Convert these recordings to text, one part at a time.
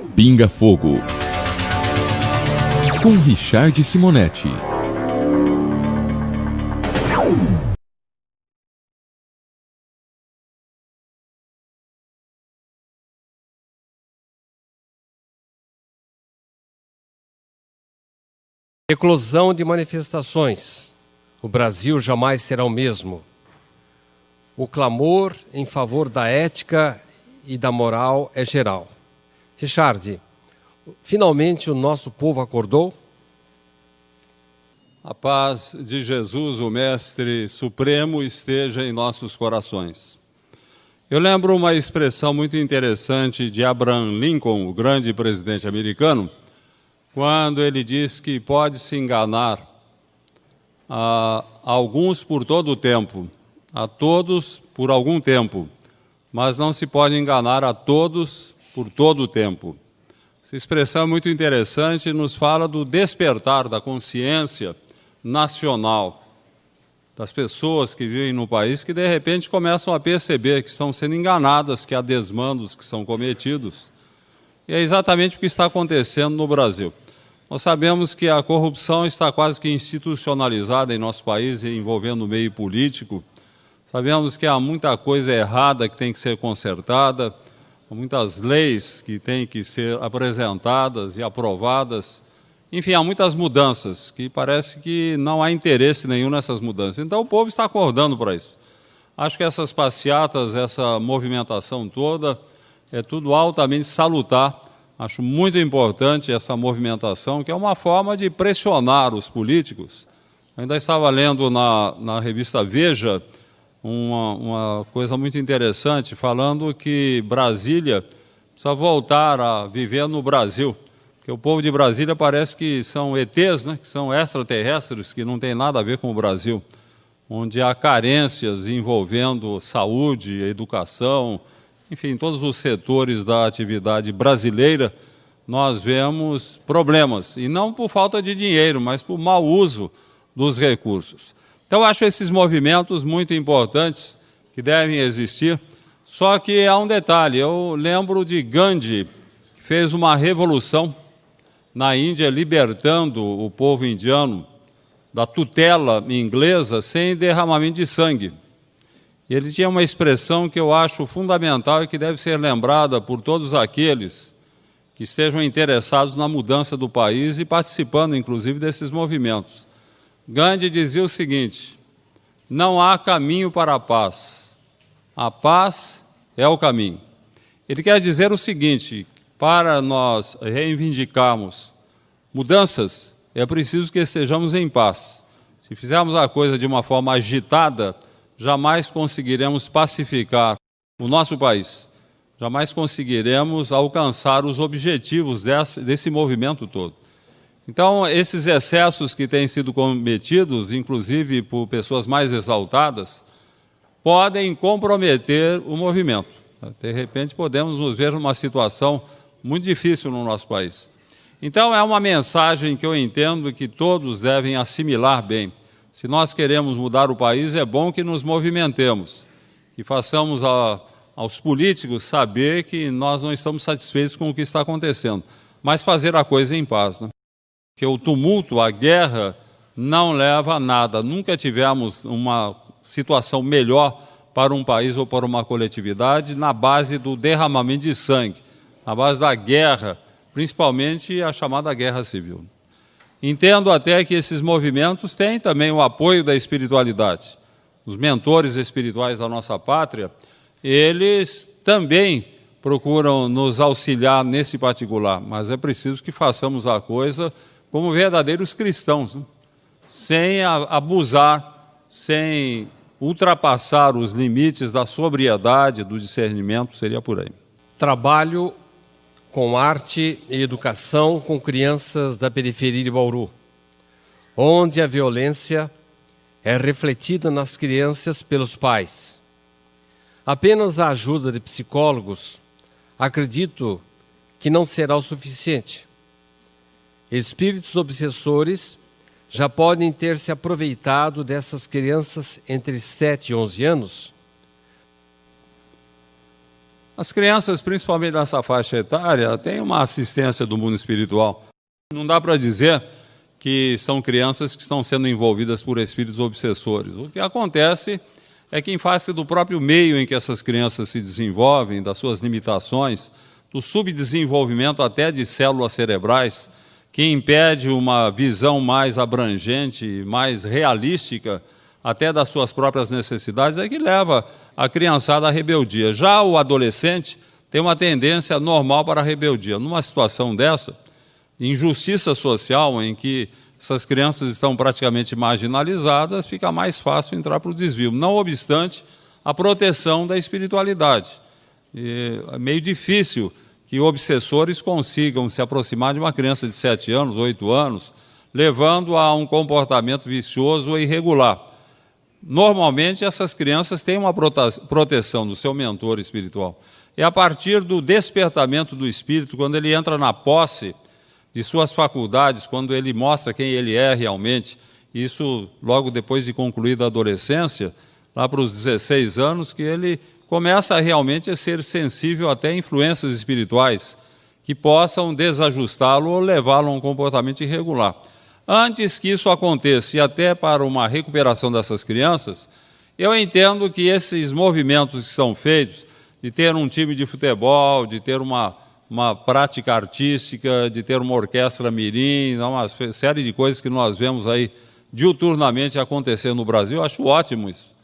Pinga Fogo, com Richard Simonetti. Eclosão de manifestações. O Brasil jamais será o mesmo. O clamor em favor da ética e da moral é geral. Richard, finalmente o nosso povo acordou? A paz de Jesus, o Mestre Supremo, esteja em nossos corações. Eu lembro uma expressão muito interessante de Abraham Lincoln, o grande presidente americano, quando ele diz que pode se enganar a alguns por todo o tempo, a todos por algum tempo, mas não se pode enganar a todos por todo o tempo. Essa expressão é muito interessante e nos fala do despertar da consciência nacional das pessoas que vivem no país, que de repente começam a perceber que estão sendo enganadas, que há desmandos que são cometidos. E é exatamente o que está acontecendo no Brasil. Nós sabemos que a corrupção está quase que institucionalizada em nosso país, envolvendo o meio político. Sabemos que há muita coisa errada que tem que ser consertada, há muitas leis que têm que ser apresentadas e aprovadas. Enfim, há muitas mudanças, que parece que não há interesse nenhum nessas mudanças. Então o povo está acordando para isso. Acho que essas passeatas, essa movimentação toda, é tudo altamente salutar. Acho muito importante essa movimentação, que é uma forma de pressionar os políticos. Ainda estava lendo na revista Veja uma coisa muito interessante, falando que Brasília precisa voltar a viver no Brasil, porque o povo de Brasília parece que são ETs, né, que são extraterrestres, que não tem nada a ver com o Brasil, onde há carências envolvendo saúde, educação, enfim, todos os setores da atividade brasileira, nós vemos problemas, e não por falta de dinheiro, mas por mau uso dos recursos. Então, acho esses movimentos muito importantes, que devem existir, só que há um detalhe, eu lembro de Gandhi, que fez uma revolução na Índia, libertando o povo indiano da tutela inglesa sem derramamento de sangue. Ele tinha uma expressão que eu acho fundamental e que deve ser lembrada por todos aqueles que estejam interessados na mudança do país e participando, inclusive, desses movimentos. Gandhi dizia o seguinte: não há caminho para a paz é o caminho. Ele quer dizer o seguinte: para nós reivindicarmos mudanças, é preciso que estejamos em paz. Se fizermos a coisa de uma forma agitada, jamais conseguiremos pacificar o nosso país, jamais conseguiremos alcançar os objetivos desse movimento todo. Então, esses excessos que têm sido cometidos, inclusive por pessoas mais exaltadas, podem comprometer o movimento. De repente, podemos nos ver numa situação muito difícil no nosso país. Então, é uma mensagem que eu entendo que todos devem assimilar bem. Se nós queremos mudar o país, é bom que nos movimentemos, que façamos aos políticos saber que nós não estamos satisfeitos com o que está acontecendo, mas fazer a coisa em paz, né? Porque o tumulto, a guerra, não leva a nada. Nunca tivemos uma situação melhor para um país ou para uma coletividade na base do derramamento de sangue, na base da guerra, principalmente a chamada guerra civil. Entendo até que esses movimentos têm também o apoio da espiritualidade. Os mentores espirituais da nossa pátria, eles também procuram nos auxiliar nesse particular, mas é preciso que façamos a coisa como verdadeiros cristãos, né? Sem abusar, sem ultrapassar os limites da sobriedade, do discernimento, seria por aí. Trabalho com arte e educação com crianças da periferia de Bauru, onde a violência é refletida nas crianças pelos pais. Apenas a ajuda de psicólogos, acredito que não será o suficiente. Espíritos obsessores já podem ter se aproveitado dessas crianças entre 7 e 11 anos? As crianças, principalmente nessa faixa etária, têm uma assistência do mundo espiritual. Não dá para dizer que são crianças que estão sendo envolvidas por espíritos obsessores. O que acontece é que, em face do próprio meio em que essas crianças se desenvolvem, das suas limitações, do subdesenvolvimento até de células cerebrais, que impede uma visão mais abrangente, mais realística, até das suas próprias necessidades, é que leva a criançada à rebeldia. Já o adolescente tem uma tendência normal para a rebeldia. Numa situação dessa, injustiça social, em que essas crianças estão praticamente marginalizadas, fica mais fácil entrar para o desvio. Não obstante, a proteção da espiritualidade. É meio difícil que obsessores consigam se aproximar de uma criança de 7 anos, 8 anos, levando a um comportamento vicioso ou irregular. Normalmente, essas crianças têm uma proteção do seu mentor espiritual. É a partir do despertamento do espírito, quando ele entra na posse de suas faculdades, quando ele mostra quem ele é realmente, isso logo depois de concluída a adolescência, lá para os 16 anos, que ele começa realmente a ser sensível até a influências espirituais que possam desajustá-lo ou levá-lo a um comportamento irregular. Antes que isso aconteça, e até para uma recuperação dessas crianças, eu entendo que esses movimentos que são feitos, de ter um time de futebol, de ter uma prática artística, de ter uma orquestra mirim, uma série de coisas que nós vemos aí diuturnamente acontecer no Brasil, eu acho ótimo isso.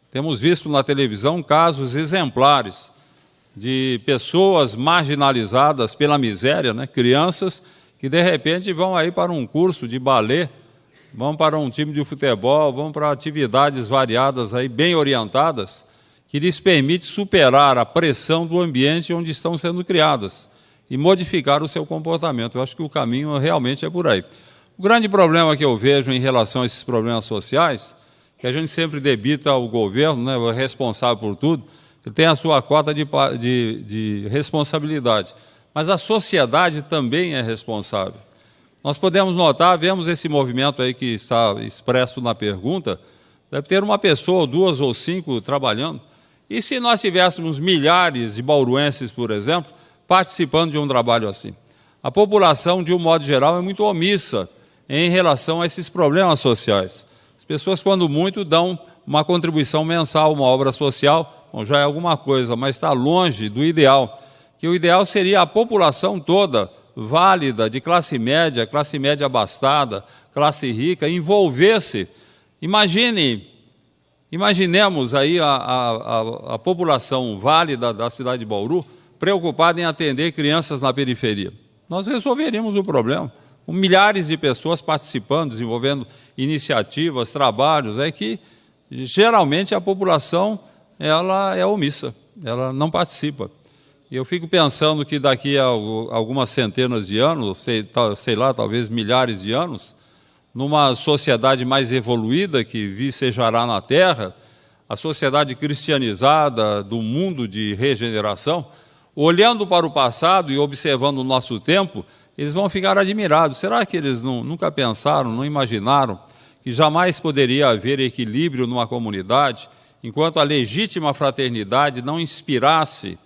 Temos visto na televisão casos exemplares de pessoas marginalizadas pela miséria, né? Crianças que de repente vão aí para um curso de balé, vão para um time de futebol, vão para atividades variadas aí bem orientadas, que lhes permite superar a pressão do ambiente onde estão sendo criadas e modificar o seu comportamento. Eu acho que o caminho realmente é por aí. O grande problema que eu vejo em relação a esses problemas sociais, que a gente sempre debita ao governo, né, o responsável por tudo, ele tem a sua cota de responsabilidade. Mas a sociedade também é responsável. Nós podemos notar, vemos esse movimento aí que está expresso na pergunta, deve ter uma pessoa, 2 ou 5 trabalhando. E se nós tivéssemos milhares de bauruenses, por exemplo, participando de um trabalho assim? A população, de um modo geral, é muito omissa em relação a esses problemas sociais. As pessoas, quando muito, dão uma contribuição mensal, uma obra social, bom, já é alguma coisa, mas está longe do ideal, que o ideal seria a população toda, válida, de classe média abastada, classe rica, envolver-se. Imaginemos aí a população válida da cidade de Bauru preocupada em atender crianças na periferia. Nós resolveríamos o problema, com milhares de pessoas participando, desenvolvendo iniciativas, trabalhos, é que geralmente a população ela é omissa, ela não participa. E eu fico pensando que daqui a algumas centenas de anos, sei lá, talvez milhares de anos, numa sociedade mais evoluída que vicejará na Terra, a sociedade cristianizada do mundo de regeneração, olhando para o passado e observando o nosso tempo, eles vão ficar admirados. Será que eles nunca pensaram, não imaginaram que jamais poderia haver equilíbrio numa comunidade, enquanto a legítima fraternidade não inspirasse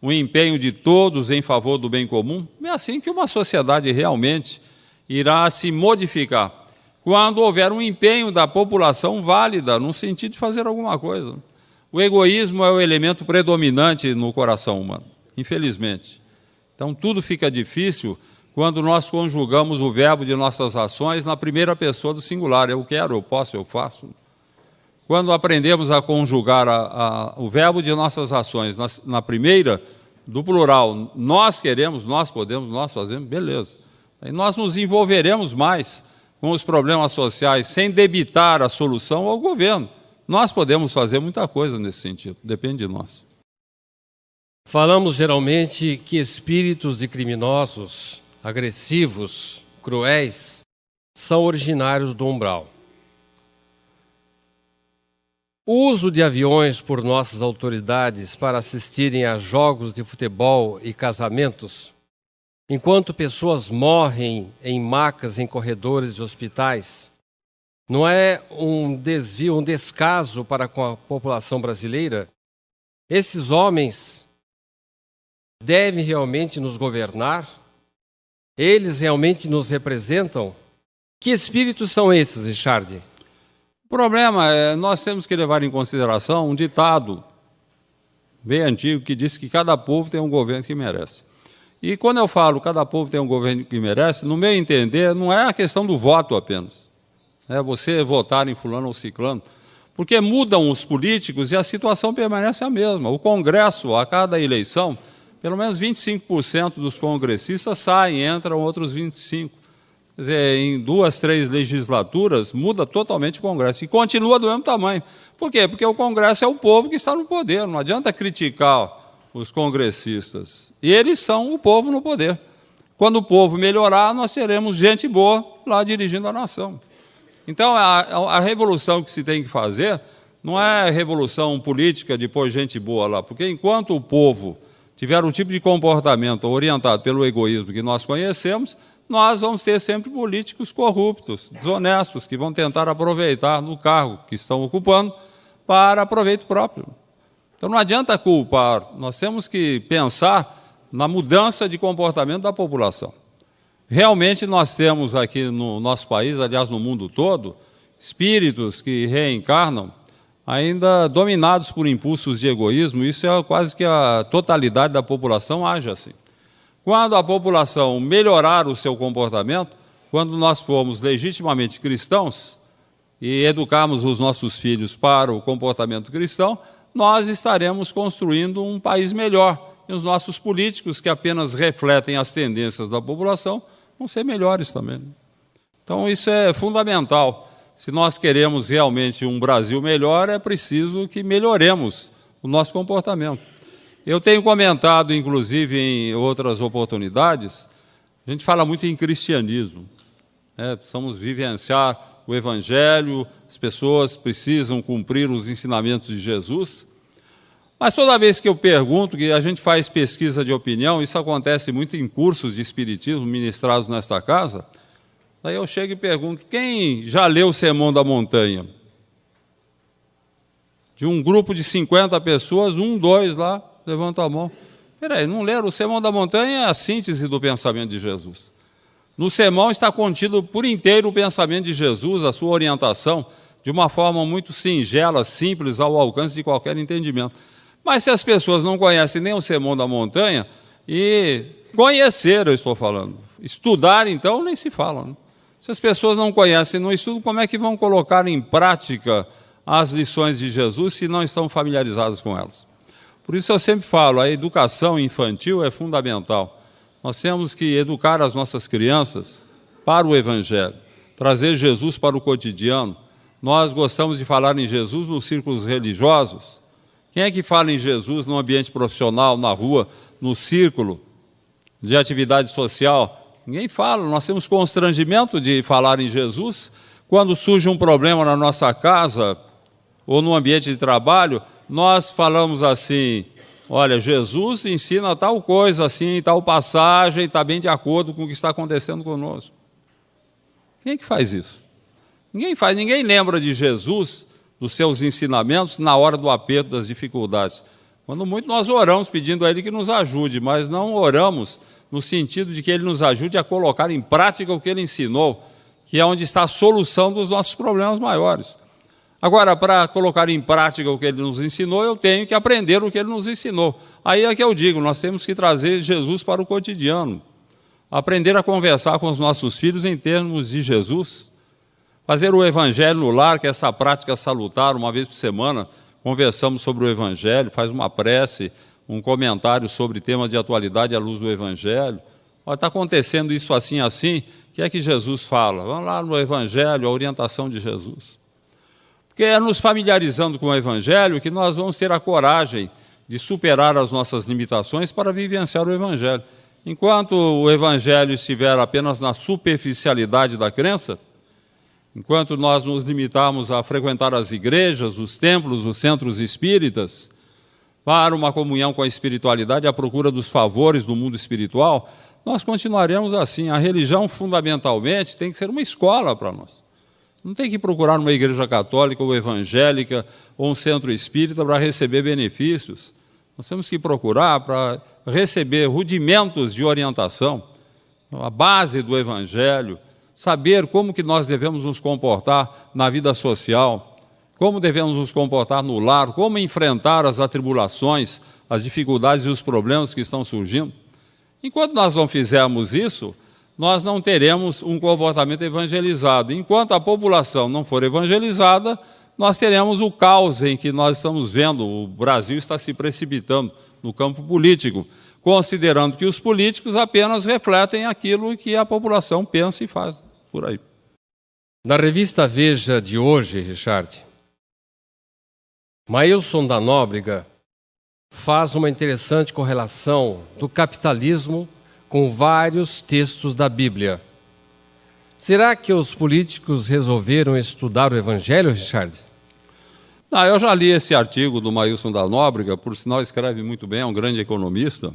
o empenho de todos em favor do bem comum? É assim que uma sociedade realmente irá se modificar, quando houver um empenho da população válida no sentido de fazer alguma coisa. O egoísmo é o elemento predominante no coração humano, infelizmente. Então, tudo fica difícil quando nós conjugamos o verbo de nossas ações na primeira pessoa do singular. Eu quero, eu posso, eu faço. Quando aprendemos a conjugar o verbo de nossas ações na primeira, do plural, nós queremos, nós podemos, nós fazemos, beleza. Aí nós nos envolveremos mais com os problemas sociais, sem debitar a solução ao governo. Nós podemos fazer muita coisa nesse sentido, depende de nós. Falamos geralmente que espíritos de criminosos, agressivos, cruéis, são originários do umbral. O uso de aviões por nossas autoridades para assistirem a jogos de futebol e casamentos, enquanto pessoas morrem em macas em corredores de hospitais, não é um desvio, um descaso para com a população brasileira? Esses homens devem realmente nos governar? Eles realmente nos representam? Que espíritos são esses, Richard? O problema é nós temos que levar em consideração um ditado bem antigo que diz que cada povo tem um governo que merece. E quando eu falo cada povo tem um governo que merece, no meu entender, não é a questão do voto apenas. É você votar em fulano ou ciclano, porque mudam os políticos e a situação permanece a mesma. O Congresso, a cada eleição, pelo menos 25% dos congressistas saem, entram outros 25%. Quer dizer, em 2, 3 legislaturas, muda totalmente o Congresso. E continua do mesmo tamanho. Por quê? Porque o Congresso é o povo que está no poder. Não adianta criticar os congressistas. E eles são o povo no poder. Quando o povo melhorar, nós teremos gente boa lá dirigindo a nação. Então, a revolução que se tem que fazer não é revolução política de pôr gente boa lá. Porque enquanto o povo tiver um tipo de comportamento orientado pelo egoísmo que nós conhecemos, nós vamos ter sempre políticos corruptos, desonestos, que vão tentar aproveitar no cargo que estão ocupando para proveito próprio. Então não adianta culpar, nós temos que pensar na mudança de comportamento da população. Realmente nós temos aqui no nosso país, aliás no mundo todo, espíritos que reencarnam ainda dominados por impulsos de egoísmo. Isso é quase que a totalidade da população age assim. Quando a população melhorar o seu comportamento, quando nós formos legitimamente cristãos e educarmos os nossos filhos para o comportamento cristão, nós estaremos construindo um país melhor. E os nossos políticos, que apenas refletem as tendências da população, vão ser melhores também. Então, isso é fundamental. Se nós queremos realmente um Brasil melhor, é preciso que melhoremos o nosso comportamento. Eu tenho comentado, inclusive, em outras oportunidades, a gente fala muito em cristianismo. Precisamos vivenciar o Evangelho, as pessoas precisam cumprir os ensinamentos de Jesus. Mas toda vez que eu pergunto, que a gente faz pesquisa de opinião, isso acontece muito em cursos de espiritismo ministrados nesta casa, daí eu chego e pergunto, quem já leu o Sermão da Montanha? De um grupo de 50 pessoas, 1, 2 lá, levanta a mão. Peraí, não leram? O Sermão da Montanha é a síntese do pensamento de Jesus. No sermão está contido por inteiro o pensamento de Jesus, a sua orientação, de uma forma muito singela, simples, ao alcance de qualquer entendimento. Mas se as pessoas não conhecem nem o Sermão da Montanha, e conhecer, eu estou falando, estudar, então, nem se fala. Né? Se as pessoas não conhecem, não estudam, como é que vão colocar em prática as lições de Jesus se não estão familiarizadas com elas? Por isso eu sempre falo, a educação infantil é fundamental. Nós temos que educar as nossas crianças para o Evangelho, trazer Jesus para o cotidiano. Nós gostamos de falar em Jesus nos círculos religiosos. Quem é que fala em Jesus no ambiente profissional, na rua, no círculo de atividade social? Ninguém fala. Nós temos constrangimento de falar em Jesus. Quando surge um problema na nossa casa ou no ambiente de trabalho, nós falamos assim, olha, Jesus ensina tal coisa assim, tal passagem, está bem de acordo com o que está acontecendo conosco. Quem é que faz isso? Ninguém faz, ninguém lembra de Jesus, dos seus ensinamentos, na hora do aperto, das dificuldades. Quando muito nós oramos pedindo a Ele que nos ajude, mas não oramos no sentido de que Ele nos ajude a colocar em prática o que Ele ensinou, que é onde está a solução dos nossos problemas maiores. Agora, para colocar em prática o que Ele nos ensinou, eu tenho que aprender o que Ele nos ensinou. Aí é que eu digo, nós temos que trazer Jesus para o cotidiano. Aprender a conversar com os nossos filhos em termos de Jesus. Fazer o Evangelho no lar, que é essa prática salutar, uma vez por semana, conversamos sobre o Evangelho, faz uma prece, um comentário sobre temas de atualidade à luz do Evangelho. Está acontecendo isso assim, assim, o que é que Jesus fala? Vamos lá no Evangelho, a orientação de Jesus. Porque é nos familiarizando com o Evangelho que nós vamos ter a coragem de superar as nossas limitações para vivenciar o Evangelho. Enquanto o Evangelho estiver apenas na superficialidade da crença, enquanto nós nos limitarmos a frequentar as igrejas, os templos, os centros espíritas, para uma comunhão com a espiritualidade, à procura dos favores do mundo espiritual, nós continuaremos assim. A religião, fundamentalmente, tem que ser uma escola para nós. Não tem que procurar uma igreja católica ou evangélica ou um centro espírita para receber benefícios. Nós temos que procurar para receber rudimentos de orientação, a base do Evangelho, saber como que nós devemos nos comportar na vida social, como devemos nos comportar no lar, como enfrentar as atribulações, as dificuldades e os problemas que estão surgindo. Enquanto nós não fizermos isso, nós não teremos um comportamento evangelizado. Enquanto a população não for evangelizada, nós teremos o caos em que nós estamos vendo. O Brasil está se precipitando no campo político, considerando que os políticos apenas refletem aquilo que a população pensa e faz por aí. Na revista Veja de hoje, Richard, Maílson da Nóbrega faz uma interessante correlação do capitalismo com vários textos da Bíblia. Será que os políticos resolveram estudar o Evangelho, Richard? Não, eu já li esse artigo do Maílson da Nóbrega, por sinal escreve muito bem, é um grande economista,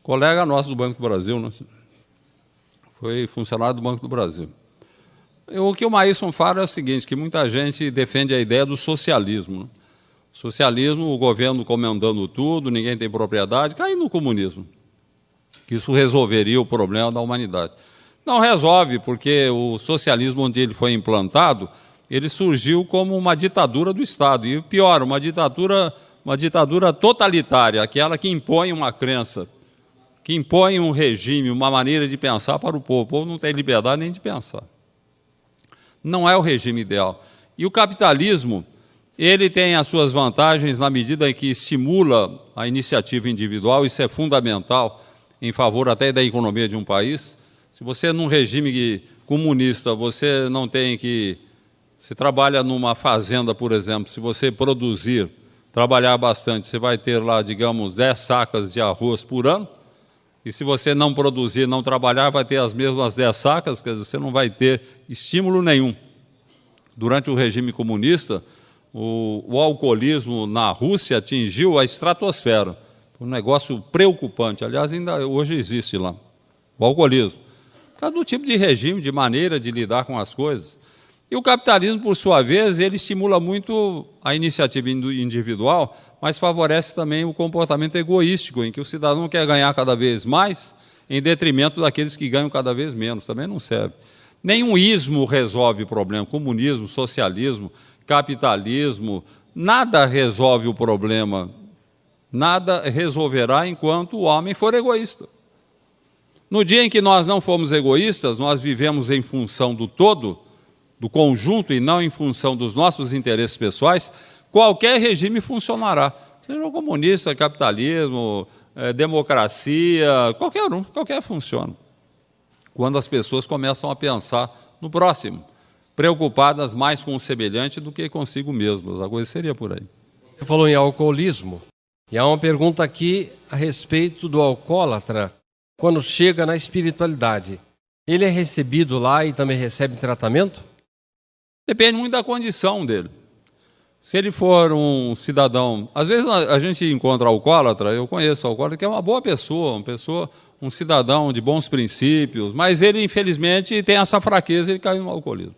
colega nosso do Banco do Brasil, né? Foi funcionário do Banco do Brasil. O que o Maílson fala é o seguinte, que muita gente defende a ideia do socialismo. Né? Socialismo, o governo comandando tudo, ninguém tem propriedade, cai no comunismo. Que isso resolveria o problema da humanidade. Não resolve, porque o socialismo, onde ele foi implantado, ele surgiu como uma ditadura do Estado. E pior, uma ditadura totalitária, aquela que impõe uma crença, que impõe um regime, uma maneira de pensar para o povo. O povo não tem liberdade nem de pensar. Não é o regime ideal. E o capitalismo, ele tem as suas vantagens na medida em que estimula a iniciativa individual, isso é fundamental em favor até da economia de um país. Se você, num regime comunista, você não tem que... Você trabalha numa fazenda, por exemplo, se você produzir, trabalhar bastante, você vai ter lá, digamos, 10 sacas de arroz por ano, e se você não produzir, não trabalhar, vai ter as mesmas 10 sacas, quer dizer, você não vai ter estímulo nenhum. Durante o regime comunista, o alcoolismo na Rússia atingiu a estratosfera. Um negócio preocupante, aliás, ainda hoje existe lá, o alcoolismo. Por causa do tipo de regime, de maneira de lidar com as coisas. E o capitalismo, por sua vez, ele estimula muito a iniciativa individual, mas favorece também o comportamento egoístico, em que o cidadão quer ganhar cada vez mais, em detrimento daqueles que ganham cada vez menos. Também não serve. Nenhum ismo resolve o problema. Comunismo, socialismo, capitalismo, nada resolve o problema. Nada resolverá enquanto o homem for egoísta. No dia em que nós não formos egoístas, nós vivemos em função do todo, do conjunto e não em função dos nossos interesses pessoais, qualquer regime funcionará. Seja o comunista, capitalismo, democracia, qualquer funciona. Quando as pessoas começam a pensar no próximo, preocupadas mais com o semelhante do que consigo mesmas. A coisa seria por aí. Você falou em alcoolismo, e há uma pergunta aqui a respeito do alcoólatra, quando chega na espiritualidade. Ele é recebido lá e também recebe tratamento? Depende muito da condição dele. Se ele for um cidadão... Às vezes a gente encontra alcoólatra, eu conheço alcoólatra, que é uma boa pessoa, um cidadão de bons princípios, mas ele, infelizmente, tem essa fraqueza e ele caiu no alcoolismo.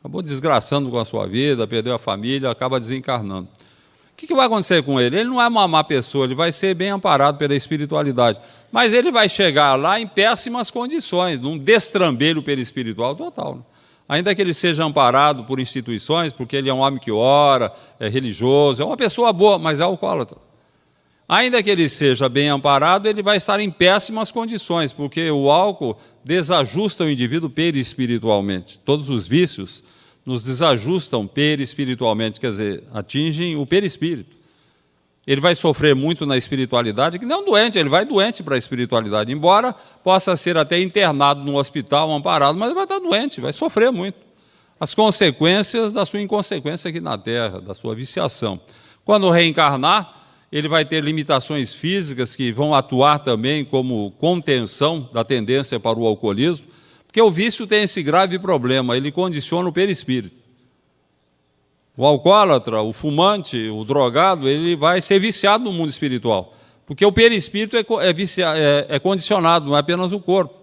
Acabou desgraçando com a sua vida, perdeu a família, acaba desencarnando. O que vai acontecer com ele? Ele não é uma má pessoa, ele vai ser bem amparado pela espiritualidade, mas ele vai chegar lá em péssimas condições, num destrambelho perispiritual total, né? Ainda que ele seja amparado por instituições, porque ele é um homem que ora, é religioso, é uma pessoa boa, mas é alcoólatra. Ainda que ele seja bem amparado, ele vai estar em péssimas condições, porque o álcool desajusta o indivíduo perispiritualmente. Todos os vícios nos desajustam perispiritualmente, quer dizer, atingem o perispírito. Ele vai sofrer muito na espiritualidade, que não é um doente, ele vai doente para a espiritualidade, embora possa ser até internado no hospital, amparado, mas ele vai estar doente, vai sofrer muito. As consequências da sua inconsequência aqui na Terra, da sua viciação. Quando reencarnar, ele vai ter limitações físicas que vão atuar também como contenção da tendência para o alcoolismo, porque o vício tem esse grave problema, ele condiciona o perispírito. O alcoólatra, o fumante, o drogado, ele vai ser viciado no mundo espiritual, porque o perispírito é condicionado, não é apenas o corpo.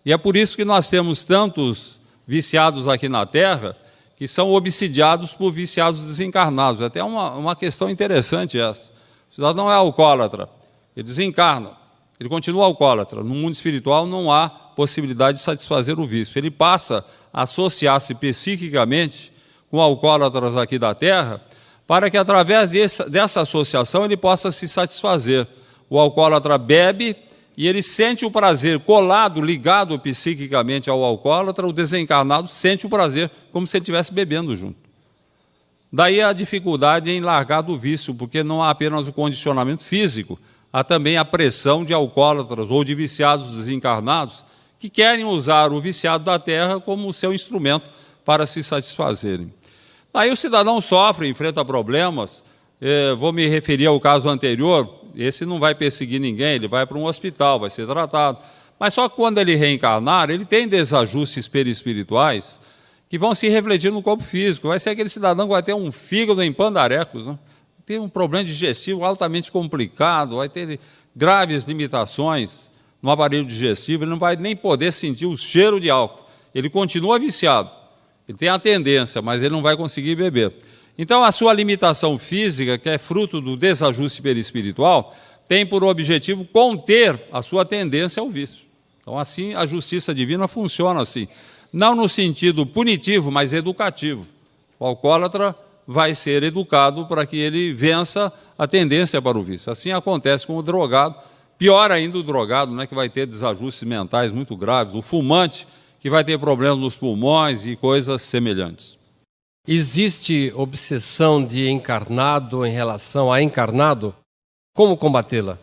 E é por isso que nós temos tantos viciados aqui na Terra, que são obsidiados por viciados desencarnados. É até uma questão interessante essa, O cidadão é alcoólatra, ele desencarna, ele continua alcoólatra. No mundo espiritual não há possibilidade de satisfazer o vício. Ele passa a associar-se psiquicamente com alcoólatras aqui da Terra, para que, através dessa associação, ele possa se satisfazer. O alcoólatra bebe e ele sente o prazer colado, ligado psiquicamente ao alcoólatra. O desencarnado sente o prazer como se ele estivesse bebendo junto. Daí a dificuldade em largar do vício, porque não há apenas o condicionamento físico, há também a pressão de alcoólatras ou de viciados desencarnados que querem usar o viciado da Terra como seu instrumento para se satisfazerem. Daí o cidadão sofre, enfrenta problemas. Vou me referir ao caso anterior. Esse não vai perseguir ninguém, ele vai para um hospital, vai ser tratado. Mas só que quando ele reencarnar, ele tem desajustes perispirituais que vão se refletir no corpo físico. Vai ser aquele cidadão que vai ter um fígado em pandarecos, né? Tem um problema digestivo altamente complicado, vai ter graves limitações no aparelho digestivo, ele não vai nem poder sentir o cheiro de álcool. Ele continua viciado, ele tem a tendência, mas ele não vai conseguir beber. Então, a sua limitação física, que é fruto do desajuste perispiritual, tem por objetivo conter a sua tendência ao vício. Então, assim, a justiça divina funciona assim. Não no sentido punitivo, mas educativo. O alcoólatra vai ser educado para que ele vença a tendência para o vício. Assim acontece com o drogado, pior ainda o drogado, né, que vai ter desajustes mentais muito graves, o fumante, que vai ter problemas nos pulmões e coisas semelhantes. Existe obsessão de encarnado em relação a encarnado? Como combatê-la?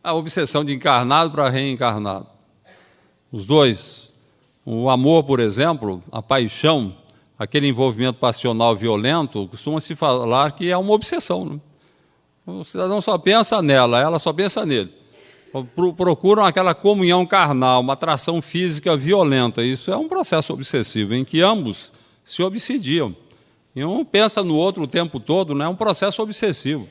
A obsessão de encarnado para reencarnado. Os dois, o amor, por exemplo, a paixão, aquele envolvimento passional violento, costuma-se falar que é uma obsessão, né? O cidadão só pensa nela, ela só pensa nele. Procuram aquela comunhão carnal, uma atração física violenta. Isso é um processo obsessivo, em que ambos se obsidiam. E um pensa no outro o tempo todo, né? É um processo obsessivo.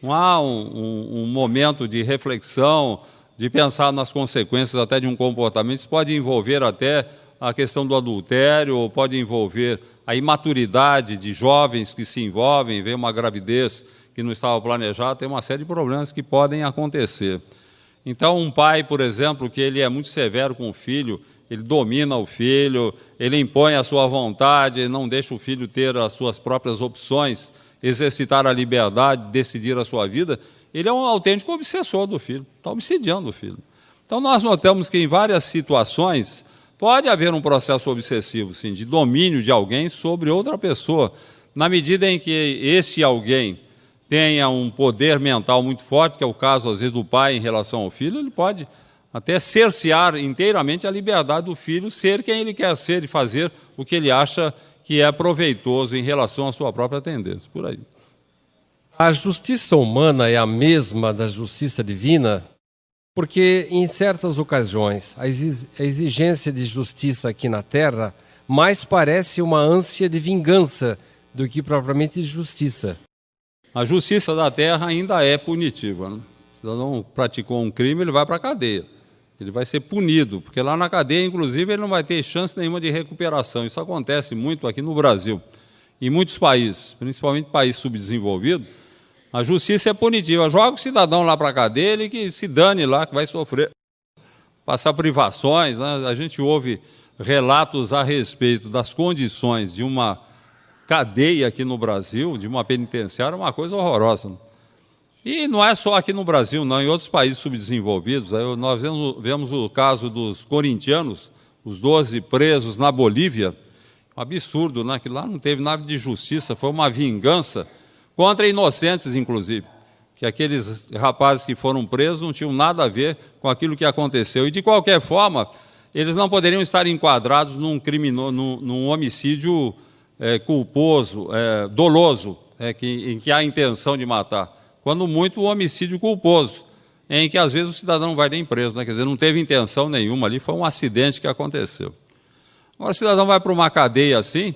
Não há um momento de reflexão, de pensar nas consequências até de um comportamento. Isso pode envolver até a questão do adultério, ou pode envolver a imaturidade de jovens que se envolvem, vem uma gravidez que não estava planejada, tem uma série de problemas que podem acontecer. Então, um pai, por exemplo, que ele é muito severo com o filho, ele domina o filho, ele impõe a sua vontade, não deixa o filho ter as suas próprias opções, exercitar a liberdade, decidir a sua vida, ele é um autêntico obsessor do filho, está obsidiando o filho. Então, nós notamos que em várias situações pode haver um processo obsessivo, sim, de domínio de alguém sobre outra pessoa, na medida em que esse alguém tenha um poder mental muito forte, que é o caso, às vezes, do pai em relação ao filho, ele pode até cercear inteiramente a liberdade do filho, ser quem ele quer ser e fazer o que ele acha que é proveitoso em relação à sua própria tendência, por aí. A justiça humana é a mesma da justiça divina? Porque, em certas ocasiões, a exigência de justiça aqui na Terra mais parece uma ânsia de vingança do que propriamente de justiça. A justiça da Terra ainda é punitiva, né? Se o cidadão praticou um crime, ele vai para a cadeia. Ele vai ser punido, porque lá na cadeia, inclusive, ele não vai ter chance nenhuma de recuperação. Isso acontece muito aqui no Brasil. Em muitos países, principalmente países subdesenvolvidos, a justiça é punitiva. Joga o cidadão lá para a cadeia, ele que se dane lá, que vai sofrer, passar privações, né? A gente ouve relatos a respeito das condições de uma cadeia aqui no Brasil, de uma penitenciária, uma coisa horrorosa. E não é só aqui no Brasil, não, em outros países subdesenvolvidos. Nós vemos o caso dos corintianos, os 12 presos na Bolívia. Um absurdo, né? Que lá não teve nada de justiça, foi uma vingança contra inocentes, inclusive. Que aqueles rapazes que foram presos não tinham nada a ver com aquilo que aconteceu. E, de qualquer forma, eles não poderiam estar enquadrados num homicídio culposo, doloso, em que há intenção de matar. Quando muito, o homicídio culposo, em que às vezes o cidadão não vai nem preso, né? Quer dizer, não teve intenção nenhuma ali, foi um acidente que aconteceu. Agora, o cidadão vai para uma cadeia assim,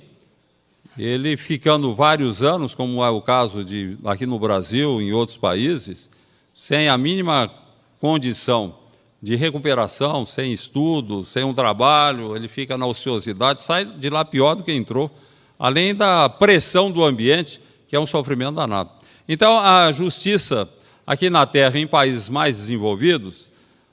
ele ficando vários anos, como é o caso aqui no Brasil, em outros países, sem a mínima condição de recuperação, sem estudo, sem um trabalho, ele fica na ociosidade, sai de lá pior do que entrou, além da pressão do ambiente, que é um sofrimento danado. Então, a justiça aqui na Terra, em países mais desenvolvidos,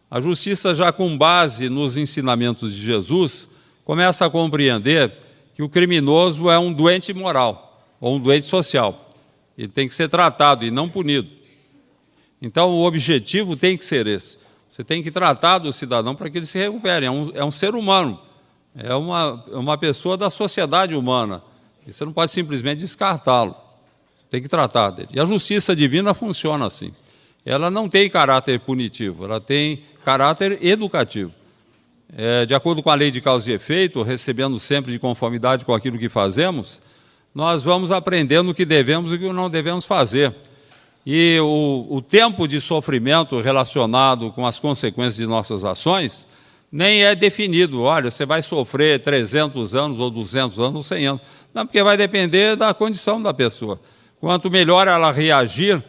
a justiça já com base nos ensinamentos de Jesus, começa a compreender que o criminoso é um doente moral, ou um doente social. Ele tem que ser tratado e não punido. Então, o objetivo tem que ser esse. Você tem que tratar do cidadão para que ele se recupere. É um ser humano, é uma pessoa da sociedade humana. E você não pode simplesmente descartá-lo. Você tem que tratar dele. E a justiça divina funciona assim. Ela não tem caráter punitivo, ela tem caráter educativo. De acordo com a lei de causa e efeito, recebendo sempre de conformidade com aquilo que fazemos, nós vamos aprendendo o que devemos e o que não devemos fazer. E o tempo de sofrimento relacionado com as consequências de nossas ações nem é definido. Olha, você vai sofrer 300 anos, ou 200 anos, ou 100 anos. Não, porque vai depender da condição da pessoa. Quanto melhor ela reagir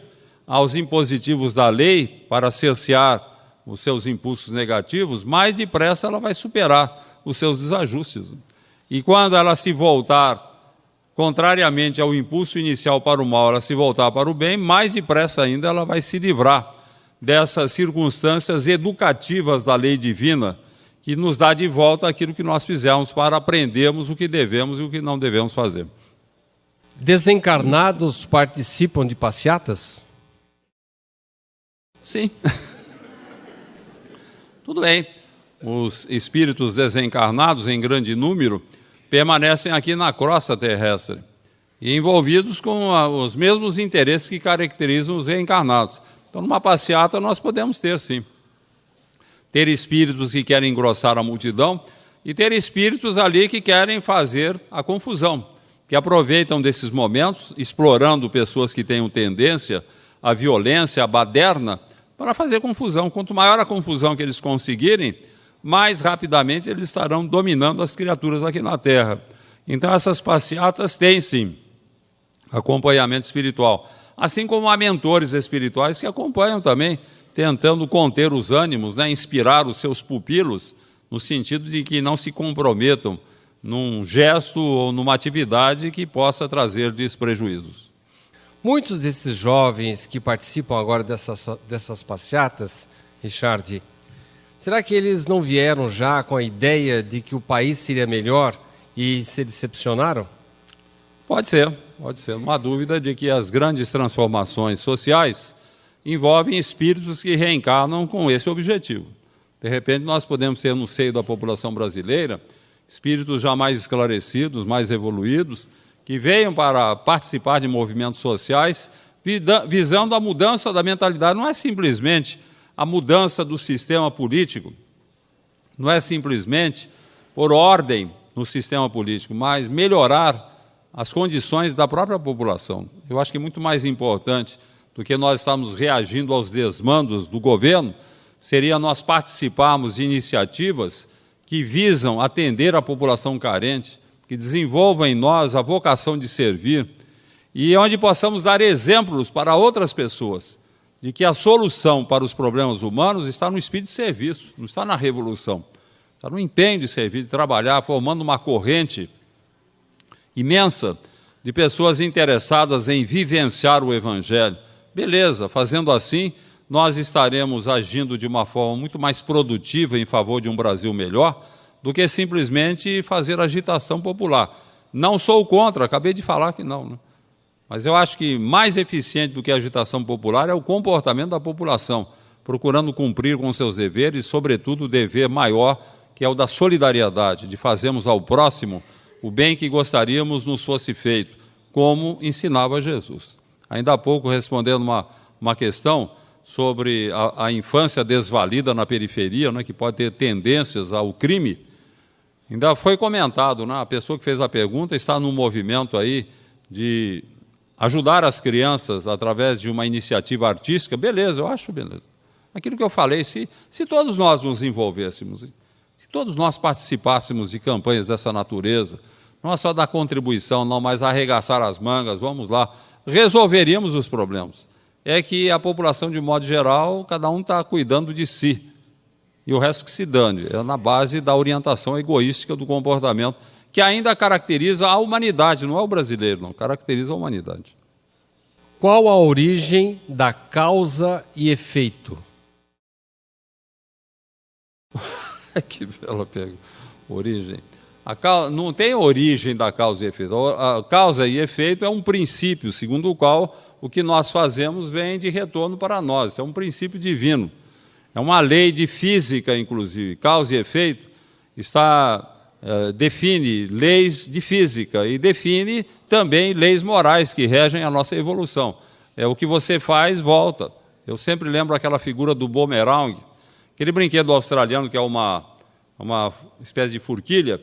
aos impositivos da lei para cercear os seus impulsos negativos, mais depressa ela vai superar os seus desajustes. E quando ela se voltar, contrariamente ao impulso inicial para o mal, ela se voltar para o bem, mais depressa ainda ela vai se livrar dessas circunstâncias educativas da lei divina, que nos dá de volta aquilo que nós fizemos para aprendermos o que devemos e o que não devemos fazer. Desencarnados participam de passeatas? Sim. Tudo bem. Os espíritos desencarnados, em grande número, permanecem aqui na crosta terrestre e envolvidos com os mesmos interesses que caracterizam os reencarnados. Então, numa passeata, nós podemos ter, sim. Ter espíritos que querem engrossar a multidão e ter espíritos ali que querem fazer a confusão, que aproveitam desses momentos, explorando pessoas que tenham tendência à violência, à baderna, para fazer confusão. Quanto maior a confusão que eles conseguirem, mais rapidamente eles estarão dominando as criaturas aqui na Terra. Então, essas passeatas têm, sim, acompanhamento espiritual. Assim como há mentores espirituais que acompanham também, tentando conter os ânimos, inspirar os seus pupilos, no sentido de que não se comprometam num gesto ou numa atividade que possa trazer desprejuízos. Muitos desses jovens que participam agora dessas passeatas, Richard, será que eles não vieram já com a ideia de que o país seria melhor e se decepcionaram? Pode ser. Não há dúvida de que as grandes transformações sociais envolvem espíritos que reencarnam com esse objetivo. De repente, nós podemos ter no seio da população brasileira espíritos já mais esclarecidos, mais evoluídos, que venham para participar de movimentos sociais visando a mudança da mentalidade. Não é simplesmente a mudança do sistema político, não é simplesmente por ordem no sistema político, mas melhorar as condições da própria população. Eu acho que é muito mais importante do que nós estarmos reagindo aos desmandos do governo, seria nós participarmos de iniciativas que visam atender a população carente, que desenvolvam em nós a vocação de servir e onde possamos dar exemplos para outras pessoas de que a solução para os problemas humanos está no espírito de serviço, não está na revolução, está no empenho de servir, de trabalhar, formando uma corrente imensa de pessoas interessadas em vivenciar o Evangelho. Beleza, fazendo assim, nós estaremos agindo de uma forma muito mais produtiva em favor de um Brasil melhor do que simplesmente fazer agitação popular. Não sou contra, acabei de falar que não, né? Mas eu acho que mais eficiente do que a agitação popular é o comportamento da população, procurando cumprir com seus deveres, sobretudo o dever maior, que é o da solidariedade, de fazermos ao próximo o bem que gostaríamos nos fosse feito, como ensinava Jesus. Ainda há pouco, respondendo uma questão sobre a infância desvalida na periferia, né, que pode ter tendências ao crime, ainda foi comentado, né, a pessoa que fez a pergunta está num movimento aí de ajudar as crianças através de uma iniciativa artística. Beleza, eu acho beleza. Aquilo que eu falei, se todos nós nos envolvêssemos, se todos nós participássemos de campanhas dessa natureza, não é só dar contribuição, não, mas arregaçar as mangas, vamos lá, resolveríamos os problemas. É que a população, de modo geral, cada um está cuidando de si, e o resto que se dane. É na base da orientação egoística do comportamento, que ainda caracteriza a humanidade, não é o brasileiro, não, caracteriza a humanidade. Qual a origem da causa e efeito? Que bela pergunta. Origem. Não tem origem da causa e efeito. A causa e efeito é um princípio, segundo o qual o que nós fazemos vem de retorno para nós. É um princípio divino. É uma lei de física, inclusive. Causa e efeito define leis de física e define também leis morais que regem a nossa evolução. É o que você faz, volta. Eu sempre lembro aquela figura do boomerang, aquele brinquedo australiano que é uma espécie de forquilha,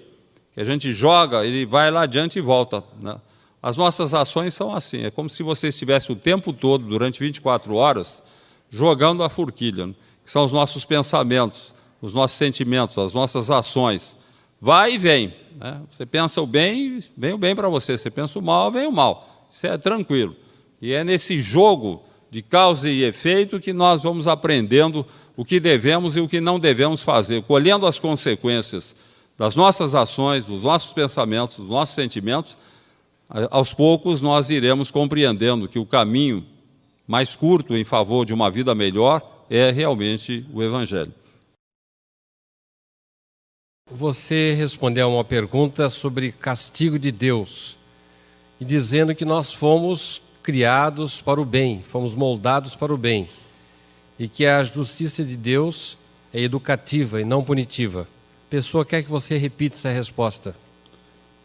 que a gente joga, ele vai lá adiante e volta, né? As nossas ações são assim, é como se você estivesse o tempo todo, durante 24 horas, jogando a forquilha, né? Que são os nossos pensamentos, os nossos sentimentos, as nossas ações. Vai e vem, né? Você pensa o bem, vem o bem para você. Você pensa o mal, vem o mal. Isso é tranquilo. E é nesse jogo de causa e efeito que nós vamos aprendendo o que devemos e o que não devemos fazer, colhendo as consequências das nossas ações, dos nossos pensamentos, dos nossos sentimentos. Aos poucos nós iremos compreendendo que o caminho mais curto em favor de uma vida melhor é realmente o Evangelho. Você respondeu a uma pergunta sobre castigo de Deus, e dizendo que nós fomos criados para o bem, fomos moldados para o bem, e que a justiça de Deus é educativa e não punitiva. A pessoa quer que você repita essa resposta.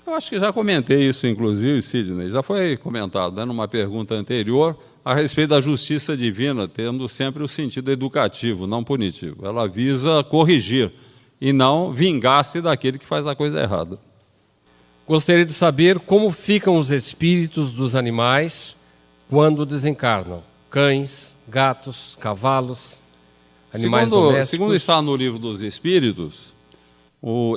Eu acho que já comentei isso, inclusive, Sidney, já foi comentado, né, numa pergunta anterior, a respeito da justiça divina, tendo sempre o sentido educativo, não punitivo. Ela visa corrigir e não vingar-se daquele que faz a coisa errada. Gostaria de saber como ficam os espíritos dos animais quando desencarnam. Cães, gatos, cavalos, animais domésticos. Segundo está no livro dos Espíritos,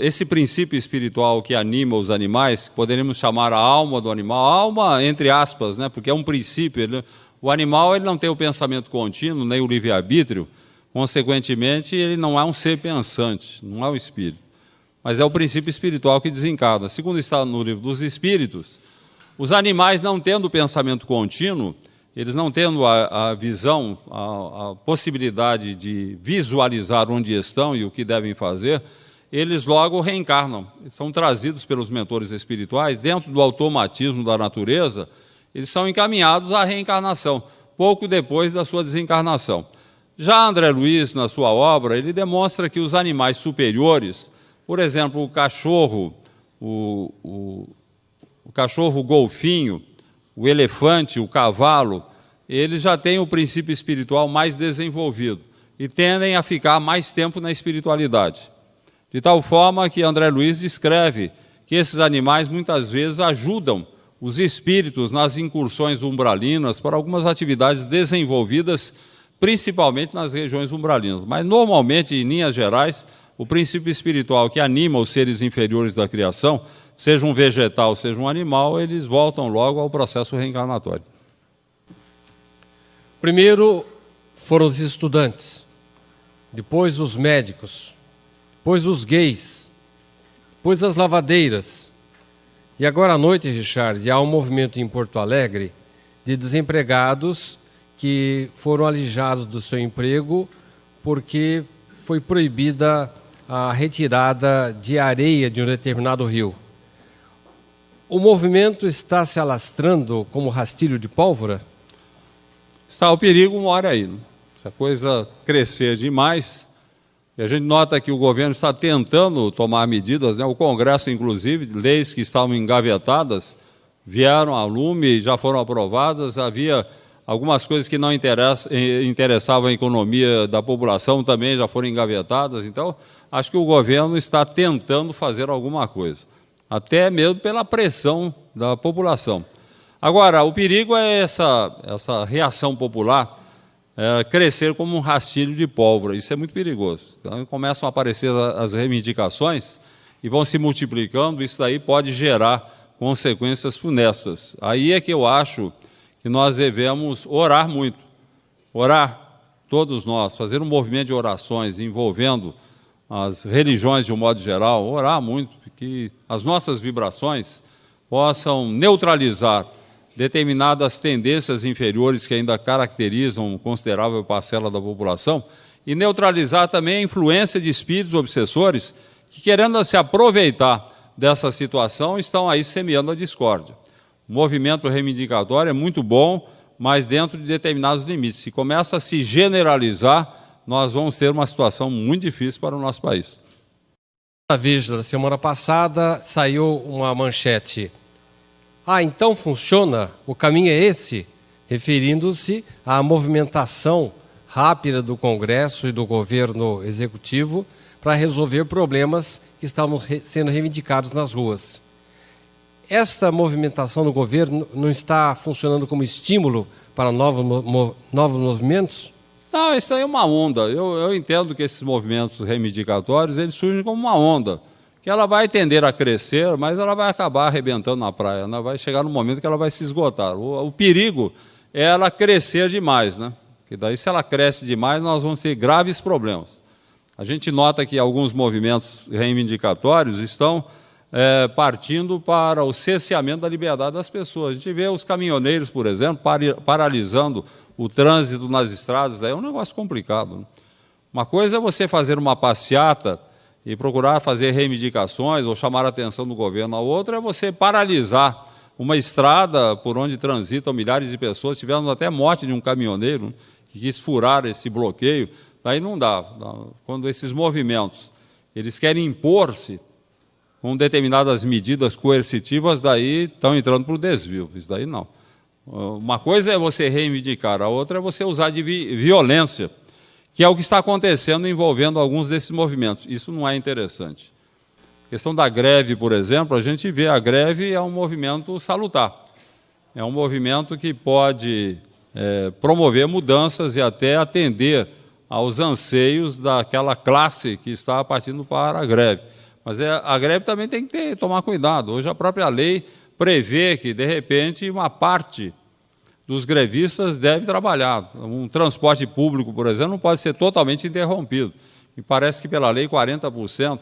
esse princípio espiritual que anima os animais, poderíamos chamar a alma do animal, alma entre aspas, né, porque é um princípio. O animal ele não tem o pensamento contínuo, nem o livre-arbítrio, consequentemente ele não é um ser pensante, não é um espírito. Mas é o princípio espiritual que desencarna. Segundo está no livro dos Espíritos, os animais não tendo pensamento contínuo, eles não tendo a visão, a possibilidade de visualizar onde estão e o que devem fazer, eles logo reencarnam. Eles são trazidos pelos mentores espirituais, dentro do automatismo da natureza, eles são encaminhados à reencarnação, pouco depois da sua desencarnação. Já André Luiz, na sua obra, ele demonstra que os animais superiores, por exemplo, o cachorro, o cachorro golfinho, o elefante, o cavalo, eles já têm o princípio espiritual mais desenvolvido e tendem a ficar mais tempo na espiritualidade. De tal forma que André Luiz descreve que esses animais muitas vezes ajudam os espíritos nas incursões umbralinas para algumas atividades desenvolvidas, principalmente nas regiões umbralinas. Mas, normalmente, em linhas gerais, o princípio espiritual que anima os seres inferiores da criação, seja um vegetal, seja um animal, eles voltam logo ao processo reencarnatório. Primeiro foram os estudantes, depois os médicos, depois os gays, depois as lavadeiras. E agora à noite, Richard, há um movimento em Porto Alegre de desempregados que foram alijados do seu emprego porque foi proibida a retirada de areia de um determinado rio. O movimento está se alastrando como rastilho de pólvora? Está o perigo, mora aí, né? Se a coisa crescer demais, e a gente nota que o governo está tentando tomar medidas, né? O Congresso, inclusive, leis que estavam engavetadas, vieram a lume e já foram aprovadas. Havia algumas coisas que não interessavam a economia da população, também já foram engavetadas. Então, acho que o governo está tentando fazer alguma coisa, até mesmo pela pressão da população. Agora, o perigo é essa reação popular crescer como um rastilho de pólvora. Isso é muito perigoso. Então, começam a aparecer as reivindicações e vão se multiplicando. Isso daí pode gerar consequências funestas. Aí é que eu acho que nós devemos orar muito. Orar, todos nós, fazer um movimento de orações envolvendo as religiões de um modo geral, orar muito, que as nossas vibrações possam neutralizar determinadas tendências inferiores que ainda caracterizam considerável parcela da população e neutralizar também a influência de espíritos obsessores que, querendo se aproveitar dessa situação, estão aí semeando a discórdia. O movimento reivindicatório é muito bom, mas dentro de determinados limites. Se começa a se generalizar, nós vamos ter uma situação muito difícil para o nosso país. Na Veja da semana passada saiu uma manchete. Então funciona? O caminho é esse? Referindo-se à movimentação rápida do Congresso e do governo executivo para resolver problemas que estavam sendo reivindicados nas ruas. Esta movimentação do governo não está funcionando como estímulo para novos movimentos? Não, isso aí é uma onda. Eu entendo que esses movimentos reivindicatórios eles surgem como uma onda, que ela vai tender a crescer, mas ela vai acabar arrebentando na praia. Ela vai chegar no momento que ela vai se esgotar. O perigo é ela crescer demais, né? Porque daí, se ela cresce demais, nós vamos ter graves problemas. A gente nota que alguns movimentos reivindicatórios estão partindo para o cerceamento da liberdade das pessoas. A gente vê os caminhoneiros, por exemplo, paralisando o trânsito nas estradas. Daí é um negócio complicado, né? Uma coisa é você fazer uma passeata e procurar fazer reivindicações ou chamar a atenção do governo. A outra é você paralisar uma estrada por onde transitam milhares de pessoas. Tivemos até morte de um caminhoneiro que quis furar esse bloqueio. Daí não dá. Quando esses movimentos eles querem impor-se com determinadas medidas coercitivas, daí estão entrando para o desvio. Isso daí não. Uma coisa é você reivindicar, a outra é você usar de violência, que é o que está acontecendo envolvendo alguns desses movimentos. Isso não é interessante. A questão da greve, por exemplo, a gente vê a greve é um movimento salutar. É um movimento que pode promover mudanças e até atender aos anseios daquela classe que está partindo para a greve. Mas a greve também tem que tomar cuidado. Hoje a própria lei prevê que, de repente, uma parte dos grevistas deve trabalhar. Um transporte público, por exemplo, não pode ser totalmente interrompido. Me parece que, pela lei, 40%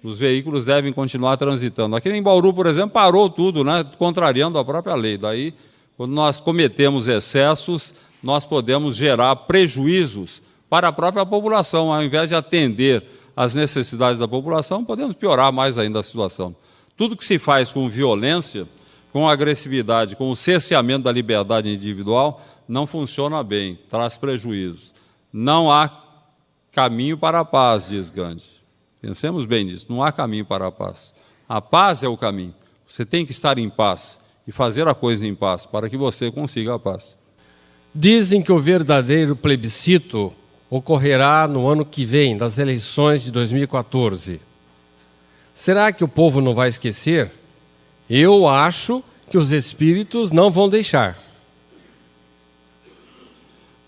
dos veículos devem continuar transitando. Aqui em Bauru, por exemplo, parou tudo, né, contrariando a própria lei. Daí, quando nós cometemos excessos, nós podemos gerar prejuízos para a própria população. Ao invés de atender às necessidades da população, podemos piorar mais ainda a situação. Tudo que se faz com violência, com agressividade, com o cerceamento da liberdade individual, não funciona bem, traz prejuízos. Não há caminho para a paz, diz Gandhi. Pensemos bem nisso, não há caminho para a paz. A paz é o caminho. Você tem que estar em paz e fazer a coisa em paz para que você consiga a paz. Dizem que o verdadeiro plebiscito ocorrerá no ano que vem, das eleições de 2014. Será que o povo não vai esquecer? Eu acho que os espíritos não vão deixar.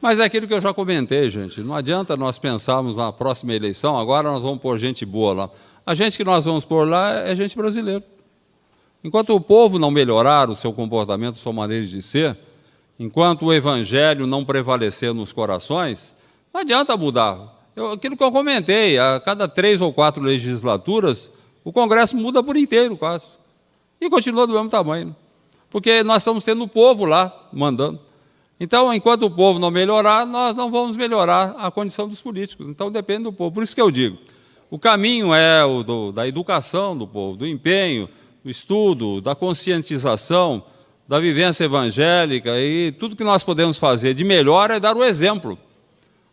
Mas é aquilo que eu já comentei, gente. Não adianta nós pensarmos na próxima eleição, agora nós vamos pôr gente boa lá. A gente que nós vamos pôr lá é gente brasileira. Enquanto o povo não melhorar o seu comportamento, a sua maneira de ser, enquanto o evangelho não prevalecer nos corações, não adianta mudar. Aquilo que eu comentei, a cada 3 ou 4 legislaturas, o Congresso muda por inteiro, quase. E continua do mesmo tamanho. Porque nós estamos tendo o povo lá mandando. Então, enquanto o povo não melhorar, nós não vamos melhorar a condição dos políticos. Então, depende do povo. Por isso que eu digo, o caminho é o da educação do povo, do empenho, do estudo, da conscientização, da vivência evangélica, e tudo que nós podemos fazer de melhor é dar o exemplo,